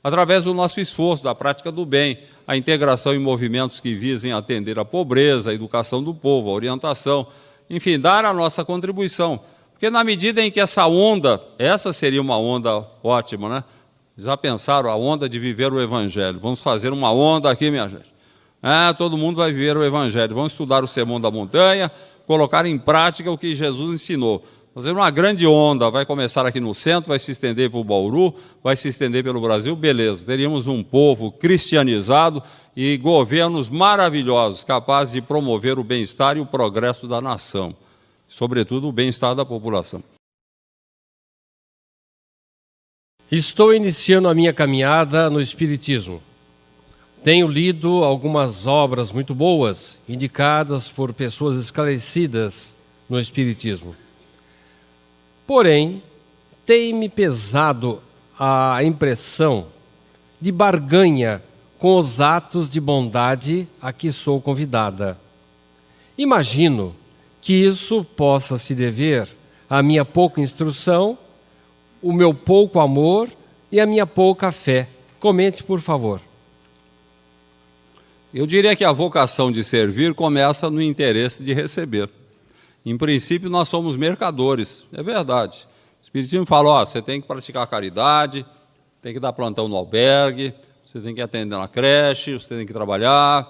através do nosso esforço, da prática do bem, a integração em movimentos que visem atender a pobreza, a educação do povo, a orientação, enfim, dar a nossa contribuição. Porque na medida em que essa onda, essa seria uma onda ótima, né? Já pensaram a onda de viver o Evangelho? Vamos fazer uma onda aqui, minha gente. Todo mundo vai viver o Evangelho. Vamos estudar o Sermão da Montanha, colocar em prática o que Jesus ensinou. Fazer uma grande onda, vai começar aqui no centro, vai se estender para o Bauru, vai se estender pelo Brasil, beleza. Teríamos um povo cristianizado e governos maravilhosos, capazes de promover o bem-estar e o progresso da nação, sobretudo o bem-estar da população. Estou iniciando a minha caminhada no Espiritismo. Tenho lido algumas obras muito boas, indicadas por pessoas esclarecidas no Espiritismo. Porém, tem-me pesado a impressão de barganha com os atos de bondade a que sou convidada. Imagino que isso possa se dever à minha pouca instrução, o meu pouco amor e a minha pouca fé. Comente, por favor. Eu diria que a vocação de servir começa no interesse de receber. Em princípio, nós somos mercadores, é verdade. O Espiritismo fala, você tem que praticar caridade, tem que dar plantão no albergue, você tem que atender na creche, você tem que trabalhar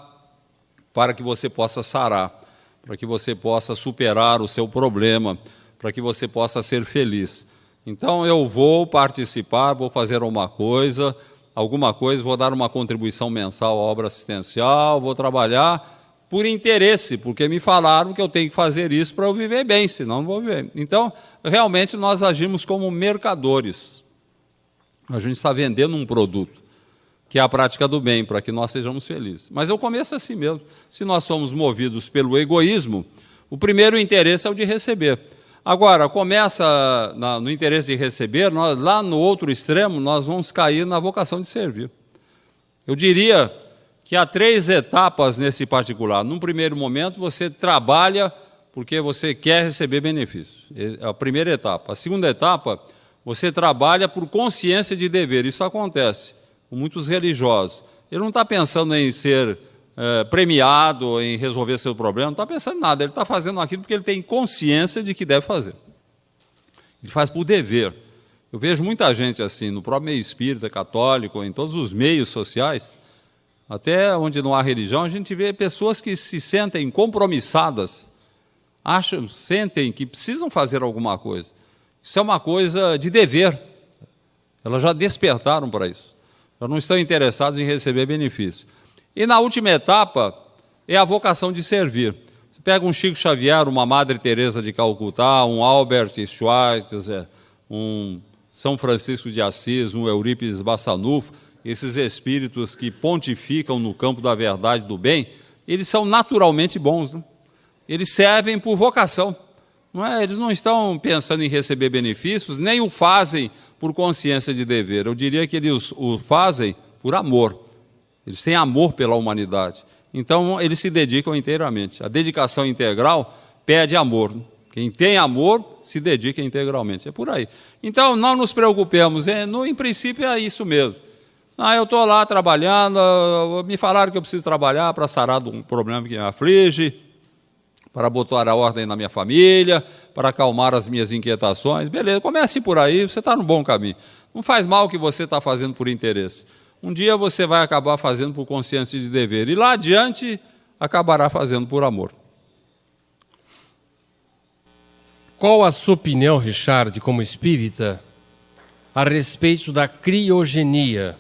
para que você possa sarar, para que você possa superar o seu problema, para que você possa ser feliz. Então, eu vou participar, vou fazer alguma coisa, vou dar uma contribuição mensal à obra assistencial, vou trabalhar por interesse, porque me falaram que eu tenho que fazer isso para eu viver bem, senão não vou viver. Então, realmente, nós agimos como mercadores. A gente está vendendo um produto, que é a prática do bem, para que nós sejamos felizes. Mas eu começo assim mesmo. Se nós somos movidos pelo egoísmo, o primeiro interesse é o de receber. Agora, começa no interesse de receber, lá no outro extremo, nós vamos cair na vocação de servir. Eu diria que há 3 etapas nesse particular. Num primeiro momento, você trabalha porque você quer receber benefícios. É a primeira etapa. A segunda etapa, você trabalha por consciência de dever. Isso acontece com muitos religiosos. Ele não está pensando em ser premiado, em resolver seu problema, não está pensando em nada. Ele está fazendo aquilo porque ele tem consciência de que deve fazer. Ele faz por dever. Eu vejo muita gente assim, no próprio meio espírita, católico, em todos os meios sociais, até onde não há religião, a gente vê pessoas que se sentem compromissadas, sentem que precisam fazer alguma coisa. Isso é uma coisa de dever. Elas já despertaram para isso. Já não estão interessadas em receber benefício. E na última etapa é a vocação de servir. Você pega um Chico Xavier, uma Madre Teresa de Calcutá, um Albert Schweitzer, um São Francisco de Assis, um Eurípides Bassanufo, esses espíritos que pontificam no campo da verdade e do bem, eles são naturalmente bons, né? Eles servem por vocação. Eles não estão pensando em receber benefícios, nem o fazem por consciência de dever. Eu diria que eles o fazem por amor. Eles têm amor pela humanidade. Então, eles se dedicam inteiramente. A dedicação integral pede amor. Quem tem amor, se dedica integralmente. É por aí. Então, não nos preocupemos. Em princípio, é isso mesmo. Eu estou lá trabalhando, me falaram que eu preciso trabalhar para sarar de um problema que me aflige, para botar a ordem na minha família, para acalmar as minhas inquietações. Beleza, comece por aí, você está no bom caminho. Não faz mal o que você está fazendo por interesse. Um dia você vai acabar fazendo por consciência de dever, e lá adiante acabará fazendo por amor. Qual a sua opinião, Richard, como espírita, a respeito da criogenia?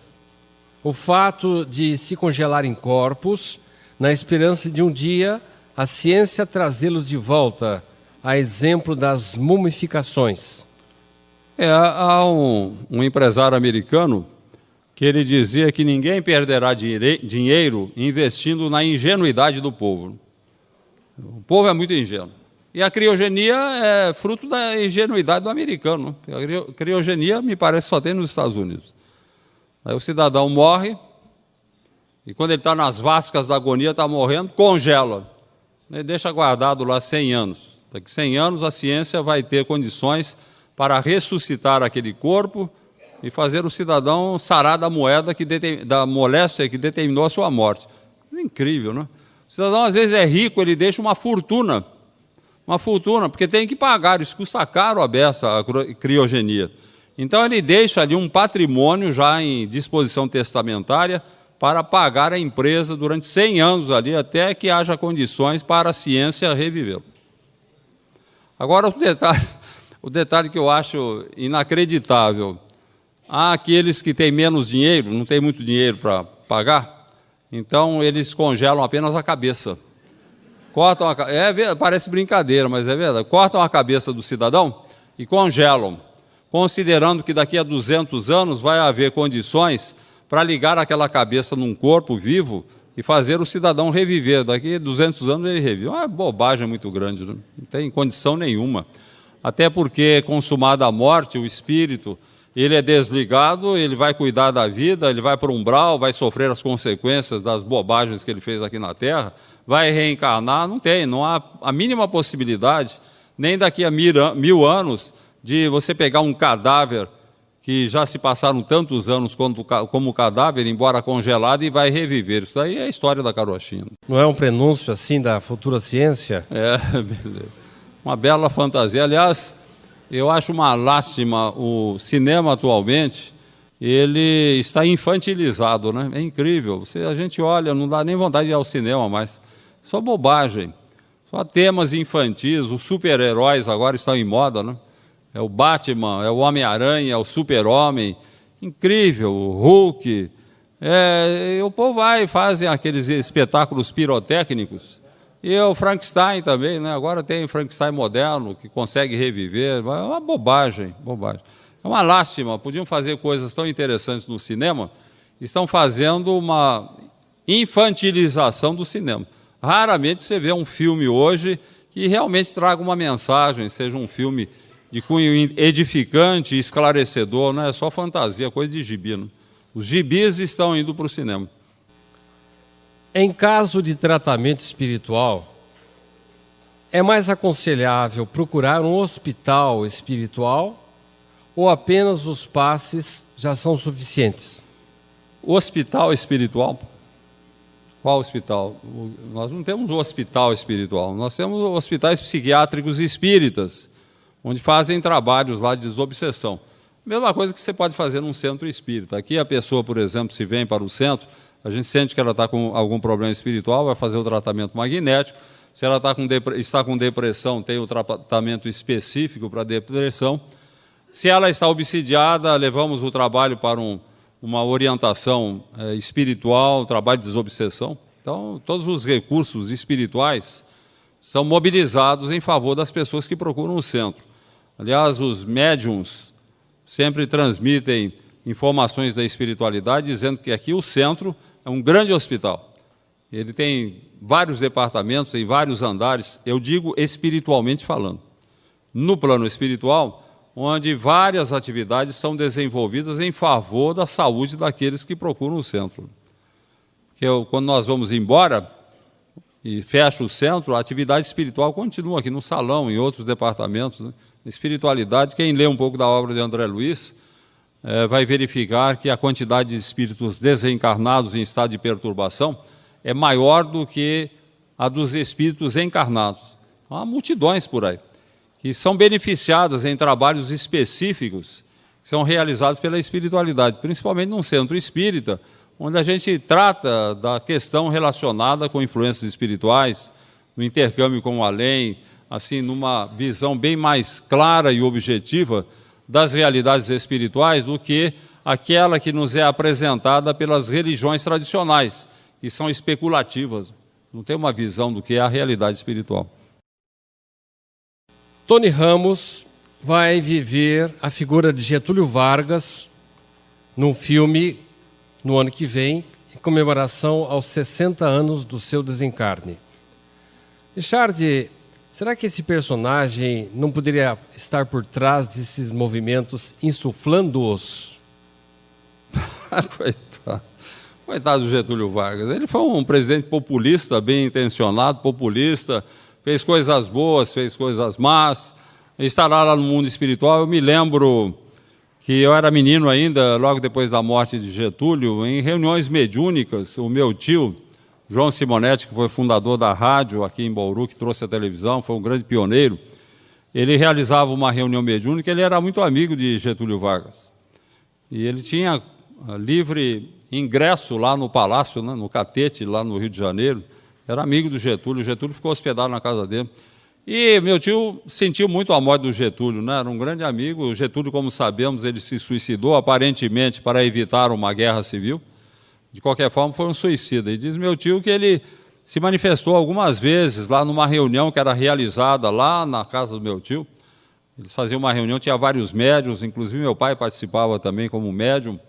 O fato de se congelarem corpos, na esperança de um dia a ciência trazê-los de volta, a exemplo das mumificações. Há um empresário americano que ele dizia que ninguém perderá dinheiro investindo na ingenuidade do povo. O povo é muito ingênuo. E a criogenia é fruto da ingenuidade do americano. A criogenia, me parece, só tem nos Estados Unidos. Aí o cidadão morre, e quando ele está nas vascas da agonia, está morrendo, congela. Ele deixa guardado lá 100 anos. Daqui a 100 anos a ciência vai ter condições para ressuscitar aquele corpo e fazer o cidadão sarar da moléstia que determinou a sua morte. É incrível, né? O cidadão, às vezes, é rico, ele deixa uma fortuna, porque tem que pagar, isso custa caro a beça, a criogenia. Então, ele deixa ali um patrimônio já em disposição testamentária para pagar a empresa durante 100 anos ali, até que haja condições para a ciência revivê-lo. Agora, o detalhe que eu acho inacreditável: há aqueles que têm menos dinheiro, não têm muito dinheiro para pagar, então eles congelam apenas a cabeça. Parece brincadeira, mas é verdade. Cortam a cabeça do cidadão e congelam, considerando que daqui a 200 anos vai haver condições para ligar aquela cabeça num corpo vivo e fazer o cidadão reviver. Daqui a 200 anos ele revive. É uma bobagem muito grande, não tem condição nenhuma. até porque, consumada a morte, o espírito, ele é desligado, ele vai cuidar da vida, ele vai para o umbral, vai sofrer as consequências das bobagens que ele fez aqui na Terra, vai reencarnar, não há a mínima possibilidade, nem daqui a 1000 anos, de você pegar um cadáver que já se passaram tantos anos como cadáver, embora congelado, e vai reviver. Isso aí é a história da carochinha. Não é um prenúncio assim da futura ciência? É, beleza. Uma bela fantasia. Aliás, eu acho uma lástima o cinema atualmente, ele está infantilizado, né? É incrível. A gente olha, não dá nem vontade de ir ao cinema mais. Só bobagem. Só temas infantis. Os super-heróis agora estão em moda, né? É o Batman, é o Homem-Aranha, é o Super-Homem. Incrível, o Hulk. E o povo vai e fazem aqueles espetáculos pirotécnicos. E o Frankenstein também, né? Agora tem o Frankenstein moderno, que consegue reviver. É uma bobagem, bobagem. É uma lástima, podiam fazer coisas tão interessantes no cinema, estão fazendo uma infantilização do cinema. Raramente você vê um filme hoje que realmente traga uma mensagem, seja um filme de cunho edificante, esclarecedor, não é só fantasia, coisa de gibi. Né? Os gibis estão indo para o cinema. Em caso de tratamento espiritual, é mais aconselhável procurar um hospital espiritual ou apenas os passes já são suficientes? O hospital espiritual? Qual hospital? Nós não temos um hospital espiritual, nós temos hospitais psiquiátricos espíritas, onde fazem trabalhos lá de desobsessão. Mesma coisa que você pode fazer num centro espírita. Aqui a pessoa, por exemplo, se vem para o centro, a gente sente que ela está com algum problema espiritual, vai fazer o tratamento magnético. Se ela está com depressão, tem o tratamento específico para depressão. Se ela está obsidiada, levamos o trabalho para uma orientação espiritual, trabalho de desobsessão. Então, todos os recursos espirituais são mobilizados em favor das pessoas que procuram o centro. Aliás, os médiums sempre transmitem informações da espiritualidade, dizendo que aqui o centro é um grande hospital. Ele tem vários departamentos, tem vários andares, eu digo espiritualmente falando. No plano espiritual, onde várias atividades são desenvolvidas em favor da saúde daqueles que procuram o centro. Quando nós vamos embora e fecha o centro, a atividade espiritual continua aqui no salão, em outros departamentos. Né? Espiritualidade, quem lê um pouco da obra de André Luiz, vai verificar que a quantidade de espíritos desencarnados em estado de perturbação é maior do que a dos espíritos encarnados. Há multidões por aí, que são beneficiadas em trabalhos específicos que são realizados pela espiritualidade, principalmente num centro espírita, onde a gente trata da questão relacionada com influências espirituais, no intercâmbio com o além, assim, numa visão bem mais clara e objetiva das realidades espirituais do que aquela que nos é apresentada pelas religiões tradicionais, que são especulativas, não tem uma visão do que é a realidade espiritual. Tony Ramos vai viver a figura de Getúlio Vargas num filme no ano que vem, em comemoração aos 60 anos do seu desencarne. Richard, será que esse personagem não poderia estar por trás desses movimentos, insuflando-os? Coitado do Getúlio Vargas. Ele foi um presidente populista, bem intencionado, populista, fez coisas boas, fez coisas más, estará lá no mundo espiritual. Eu me lembro que eu era menino ainda, logo depois da morte de Getúlio, em reuniões mediúnicas, o meu tio, João Simonetti, que foi fundador da rádio aqui em Bauru, que trouxe a televisão, foi um grande pioneiro, ele realizava uma reunião mediúnica, ele era muito amigo de Getúlio Vargas. E ele tinha livre ingresso lá no Palácio, né, no Catete, lá no Rio de Janeiro, era amigo do Getúlio, o Getúlio ficou hospedado na casa dele. E meu tio sentiu muito a morte do Getúlio, né? Era um grande amigo. O Getúlio, como sabemos, ele se suicidou, aparentemente para evitar uma guerra civil. De qualquer forma, foi um suicida. E diz meu tio que ele se manifestou algumas vezes lá numa reunião que era realizada lá na casa do meu tio. Eles faziam uma reunião, tinha vários médiuns, inclusive meu pai participava também como médium.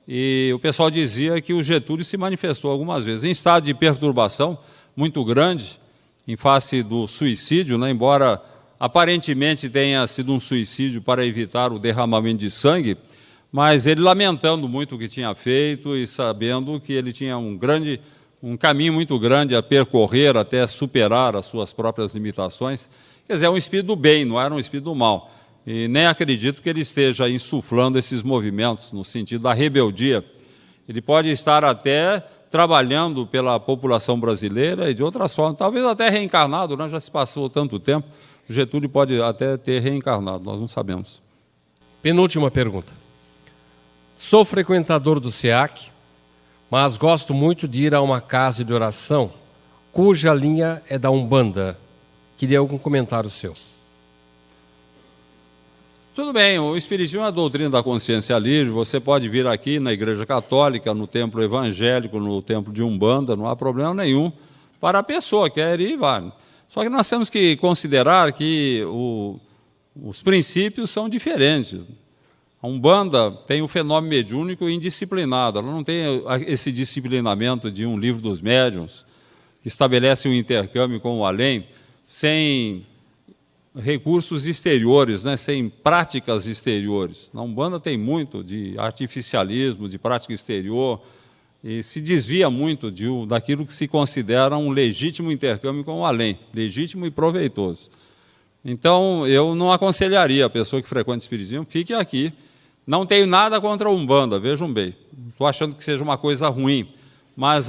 E o pessoal dizia que o Getúlio se manifestou algumas vezes, em estado de perturbação muito grande, em face do suicídio, né? Embora aparentemente tenha sido um suicídio para evitar o derramamento de sangue, mas ele lamentando muito o que tinha feito e sabendo que ele tinha um caminho muito grande a percorrer até superar as suas próprias limitações. Quer dizer, é um espírito do bem, não era um espírito do mal. E nem acredito que ele esteja insuflando esses movimentos no sentido da rebeldia. Ele pode estar até trabalhando pela população brasileira e de outras formas, talvez até reencarnado, né? Já se passou tanto tempo, o Getúlio pode até ter reencarnado, nós não sabemos. Penúltima pergunta. Sou frequentador do SEAC, mas gosto muito de ir a uma casa de oração cuja linha é da Umbanda. Queria algum comentário seu. Tudo bem, o Espiritismo é a doutrina da consciência livre, você pode vir aqui na Igreja Católica, no templo evangélico, no templo de Umbanda, não há problema nenhum para a pessoa que quer ir, vai. Só que nós temos que considerar que os princípios são diferentes. A Umbanda tem o fenômeno mediúnico indisciplinado, ela não tem esse disciplinamento de um livro dos médiuns, que estabelece um intercâmbio com o além, sem recursos exteriores, né, sem práticas exteriores. Na Umbanda tem muito de artificialismo, de prática exterior, e se desvia muito daquilo que se considera um legítimo intercâmbio com o além, legítimo e proveitoso. Então, eu não aconselharia a pessoa que frequenta o Espiritismo, fique aqui. Não tenho nada contra a Umbanda, vejam bem. Não estou achando que seja uma coisa ruim, mas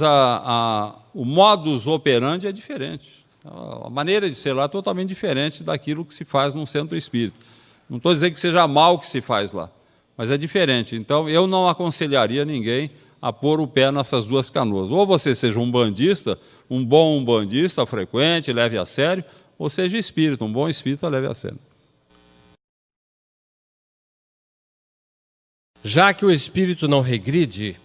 o modus operandi é diferente. A maneira de ser lá é totalmente diferente daquilo que se faz num centro espírita. Não estou dizendo que seja mal o que se faz lá, mas é diferente. Então, eu não aconselharia ninguém a pôr o pé nessas duas canoas. Ou você seja um bandista, um bom umbandista frequente, leve a sério, ou seja espírita, um bom espírita, leve a sério. Já que o espírito não regride,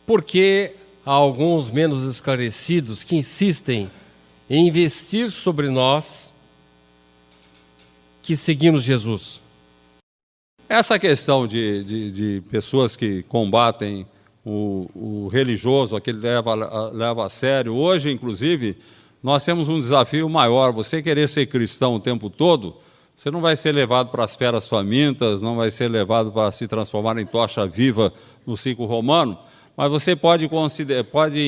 por que há alguns menos esclarecidos que insistem em investir sobre nós que seguimos Jesus? Essa questão de pessoas que combatem o religioso, aquele leva a sério, hoje, inclusive, nós temos um desafio maior. Você querer ser cristão o tempo todo, você não vai ser levado para as feras famintas, não vai ser levado para se transformar em tocha viva no ciclo romano, mas você pode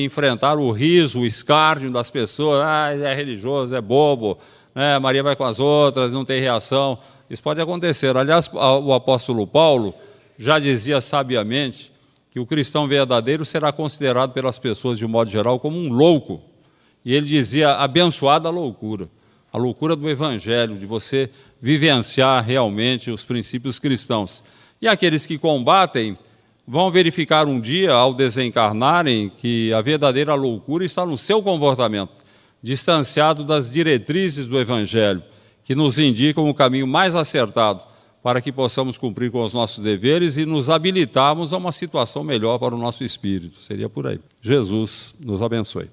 enfrentar o riso, o escárnio das pessoas. É religioso, é bobo, né? Maria vai com as outras, não tem reação. Isso pode acontecer. Aliás, o apóstolo Paulo já dizia sabiamente que o cristão verdadeiro será considerado pelas pessoas, de um modo geral, como um louco. E ele dizia, abençoada a loucura do Evangelho, de você vivenciar realmente os princípios cristãos. E aqueles que combatem vão verificar um dia, ao desencarnarem, que a verdadeira loucura está no seu comportamento, distanciado das diretrizes do Evangelho, que nos indicam o caminho mais acertado para que possamos cumprir com os nossos deveres e nos habilitarmos a uma situação melhor para o nosso espírito. Seria por aí. Jesus nos abençoe.